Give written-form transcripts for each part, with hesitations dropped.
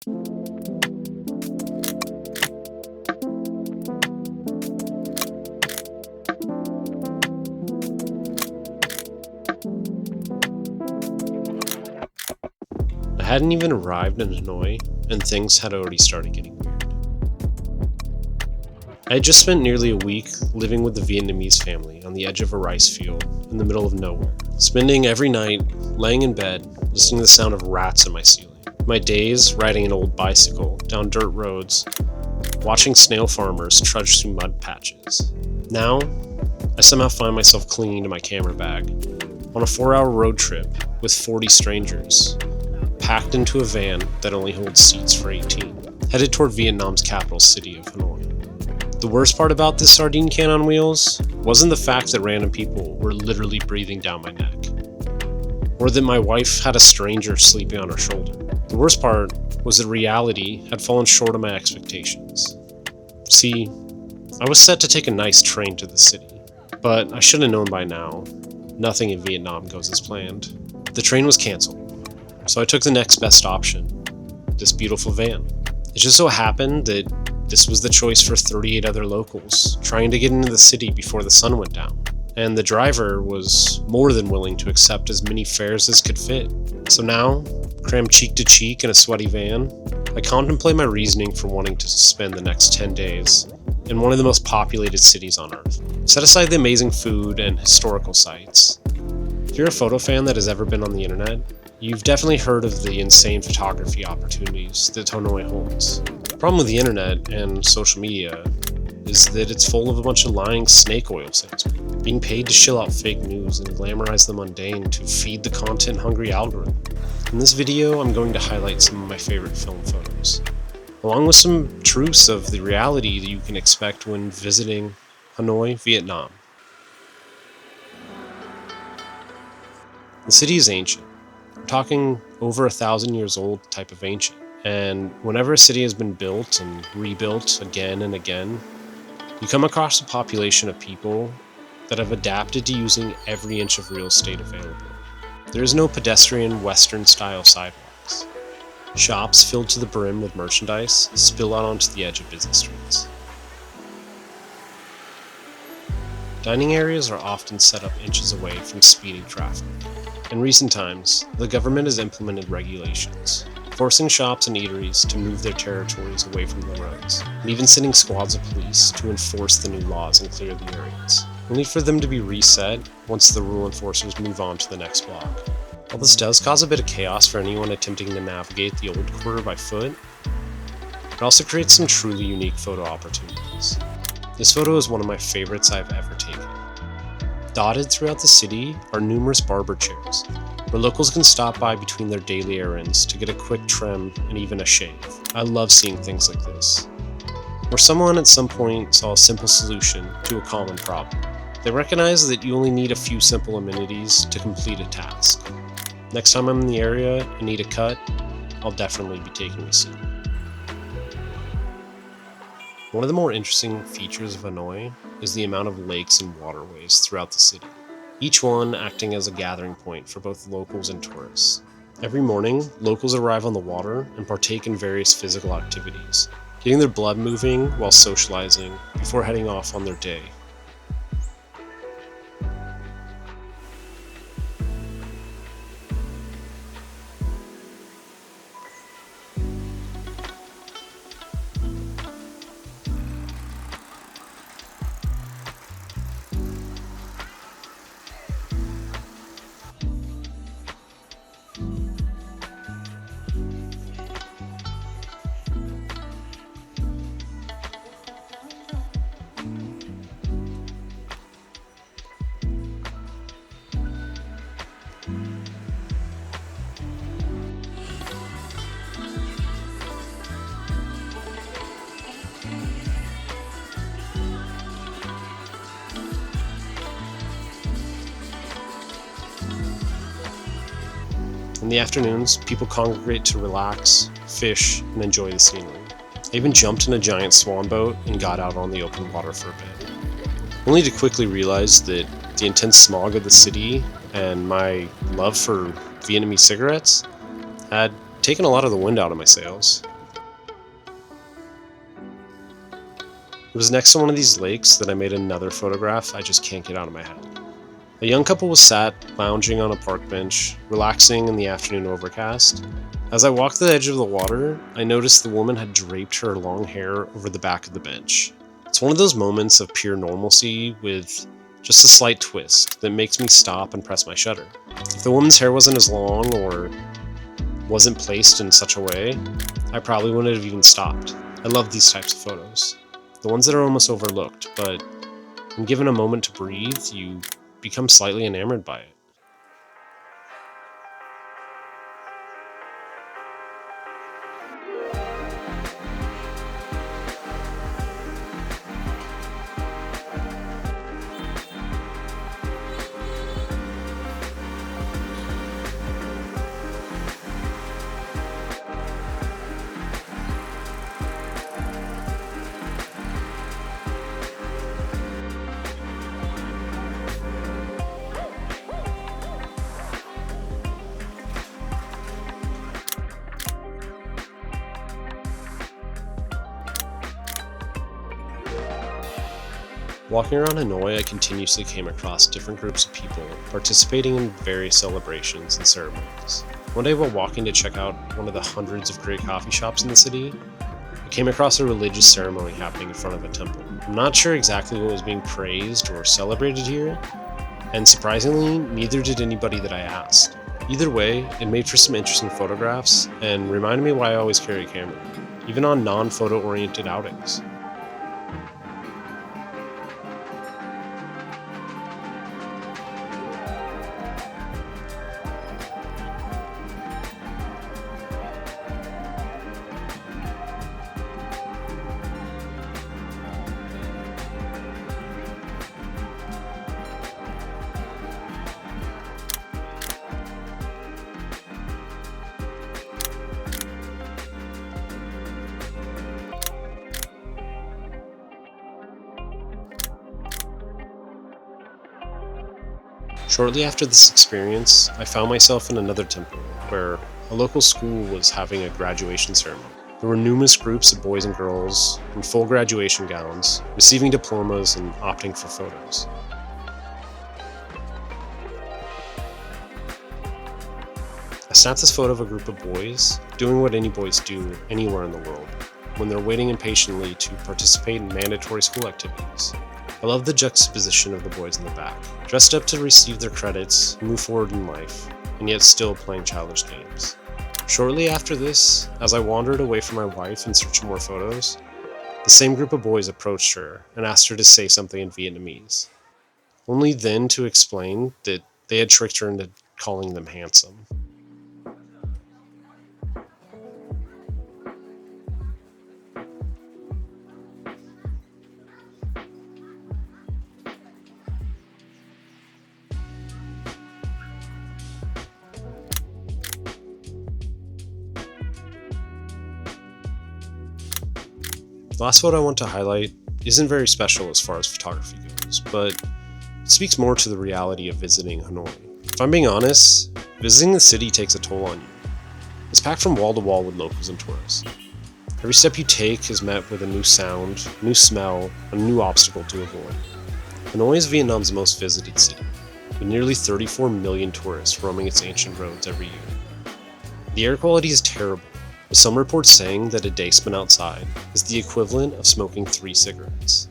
I hadn't even arrived in Hanoi, and things had already started getting weird. I had just spent nearly a week living with the Vietnamese family on the edge of a rice field in the middle of nowhere, spending every night laying in bed, listening to the sound of rats in my ceiling. My days riding an old bicycle down dirt roads, watching snail farmers trudge through mud patches. Now, I somehow find myself clinging to my camera bag on a 4-hour road trip with 40 strangers, packed into a van that only holds seats for 18, headed toward Vietnam's capital city of Hanoi. The worst part about this sardine can on wheels wasn't the fact that random people were literally breathing down my neck, or that my wife had a stranger sleeping on her shoulder. The worst part was that reality had fallen short of my expectations. See, I was set to take a nice train to the city, but I should have known by now, nothing in Vietnam goes as planned. The train was canceled, so I took the next best option, this beautiful van. It just so happened that this was the choice for 38 other locals trying to get into the city before the sun went down, and the driver was more than willing to accept as many fares as could fit. So now, crammed cheek to cheek in a sweaty van, I contemplate my reasoning for wanting to spend the next 10 days in one of the most populated cities on Earth. Set aside the amazing food and historical sites. If you're a photo fan that has ever been on the internet, you've definitely heard of the insane photography opportunities that Hanoi holds. The problem with the internet and social media is that it's full of a bunch of lying snake oil salesmen, being paid to shill out fake news and glamorize the mundane to feed the content-hungry algorithm. In this video, I'm going to highlight some of my favorite film photos, along with some truths of the reality that you can expect when visiting Hanoi, Vietnam. The city is ancient. I'm talking over 1,000 years old type of ancient. And whenever a city has been built and rebuilt again and again, you come across a population of people that have adapted to using every inch of real estate available. There is no pedestrian Western-style sidewalks. Shops filled to the brim with merchandise spill out onto the edge of busy streets. Dining areas are often set up inches away from speeding traffic. In recent times, the government has implemented regulations, forcing shops and eateries to move their territories away from the roads, and even sending squads of police to enforce the new laws and clear the areas, only for them to be reset once the rule enforcers move on to the next block. While this does cause a bit of chaos for anyone attempting to navigate the old quarter by foot, it also creates some truly unique photo opportunities. This photo is one of my favorites I've ever taken. Dotted throughout the city are numerous barber chairs, where locals can stop by between their daily errands to get a quick trim and even a shave. I love seeing things like this, where someone at some point saw a simple solution to a common problem. They recognize that you only need a few simple amenities to complete a task. Next time I'm in the area and need a cut, I'll definitely be taking a seat. One of the more interesting features of Hanoi is the amount of lakes and waterways throughout the city, each one acting as a gathering point for both locals and tourists. Every morning, locals arrive on the water and partake in various physical activities, getting their blood moving while socializing before heading off on their day. In the afternoons, people congregate to relax, fish, and enjoy the scenery. I even jumped in a giant swan boat and got out on the open water for a bit, only to quickly realize that the intense smog of the city and my love for Vietnamese cigarettes had taken a lot of the wind out of my sails. It was next to one of these lakes that I made another photograph I just can't get out of my head. A young couple was sat, lounging on a park bench, relaxing in the afternoon overcast. As I walked the edge of the water, I noticed the woman had draped her long hair over the back of the bench. It's one of those moments of pure normalcy with just a slight twist that makes me stop and press my shutter. If the woman's hair wasn't as long or wasn't placed in such a way, I probably wouldn't have even stopped. I love these types of photos. The ones that are almost overlooked, but when given a moment to breathe, you become slightly enamored by it. Walking around Hanoi, I continuously came across different groups of people participating in various celebrations and ceremonies. One day while walking to check out one of the hundreds of great coffee shops in the city, I came across a religious ceremony happening in front of a temple. I'm not sure exactly what was being praised or celebrated here, and surprisingly, neither did anybody that I asked. Either way, it made for some interesting photographs and reminded me why I always carry a camera, even on non-photo-oriented outings. Shortly after this experience, I found myself in another temple, where a local school was having a graduation ceremony. There were numerous groups of boys and girls in full graduation gowns, receiving diplomas and opting for photos. I snapped this photo of a group of boys doing what any boys do anywhere in the world, when they're waiting impatiently to participate in mandatory school activities. I love the juxtaposition of the boys in the back, dressed up to receive their credits and move forward in life, and yet still playing childish games. Shortly after this, as I wandered away from my wife in search of more photos, the same group of boys approached her and asked her to say something in Vietnamese, only then to explain that they had tricked her into calling them handsome. The last photo I want to highlight isn't very special as far as photography goes, but it speaks more to the reality of visiting Hanoi. If I'm being honest, visiting the city takes a toll on you. It's packed from wall to wall with locals and tourists. Every step you take is met with a new sound, new smell, and a new obstacle to avoid. Hanoi is Vietnam's most visited city, with nearly 34 million tourists roaming its ancient roads every year. The air quality is terrible, with some reports saying that a day spent outside is the equivalent of smoking 3 cigarettes,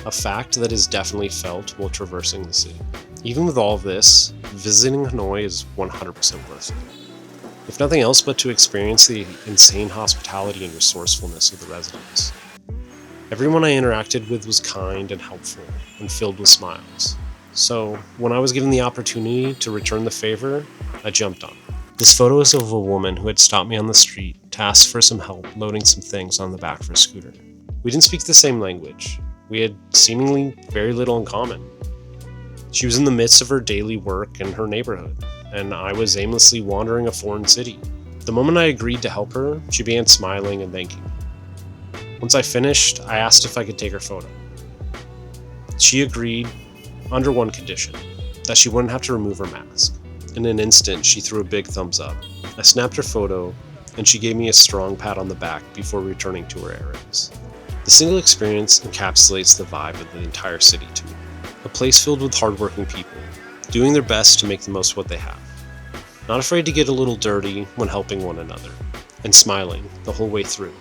a fact that is definitely felt while traversing the city. Even with all of this, visiting Hanoi is 100% worth it, if nothing else but to experience the insane hospitality and resourcefulness of the residents. Everyone I interacted with was kind and helpful and filled with smiles, so when I was given the opportunity to return the favor, I jumped on it. This photo is of a woman who had stopped me on the street to ask for some help loading some things on the back of her scooter. We didn't speak the same language. We had seemingly very little in common. She was in the midst of her daily work in her neighborhood, and I was aimlessly wandering a foreign city. The moment I agreed to help her, she began smiling and thanking me. Once I finished, I asked if I could take her photo. She agreed under one condition, that she wouldn't have to remove her mask. In an instant, she threw a big thumbs up. I snapped her photo, and she gave me a strong pat on the back before returning to her errands. The single experience encapsulates the vibe of the entire city to me. A place filled with hardworking people, doing their best to make the most of what they have. Not afraid to get a little dirty when helping one another, and smiling the whole way through.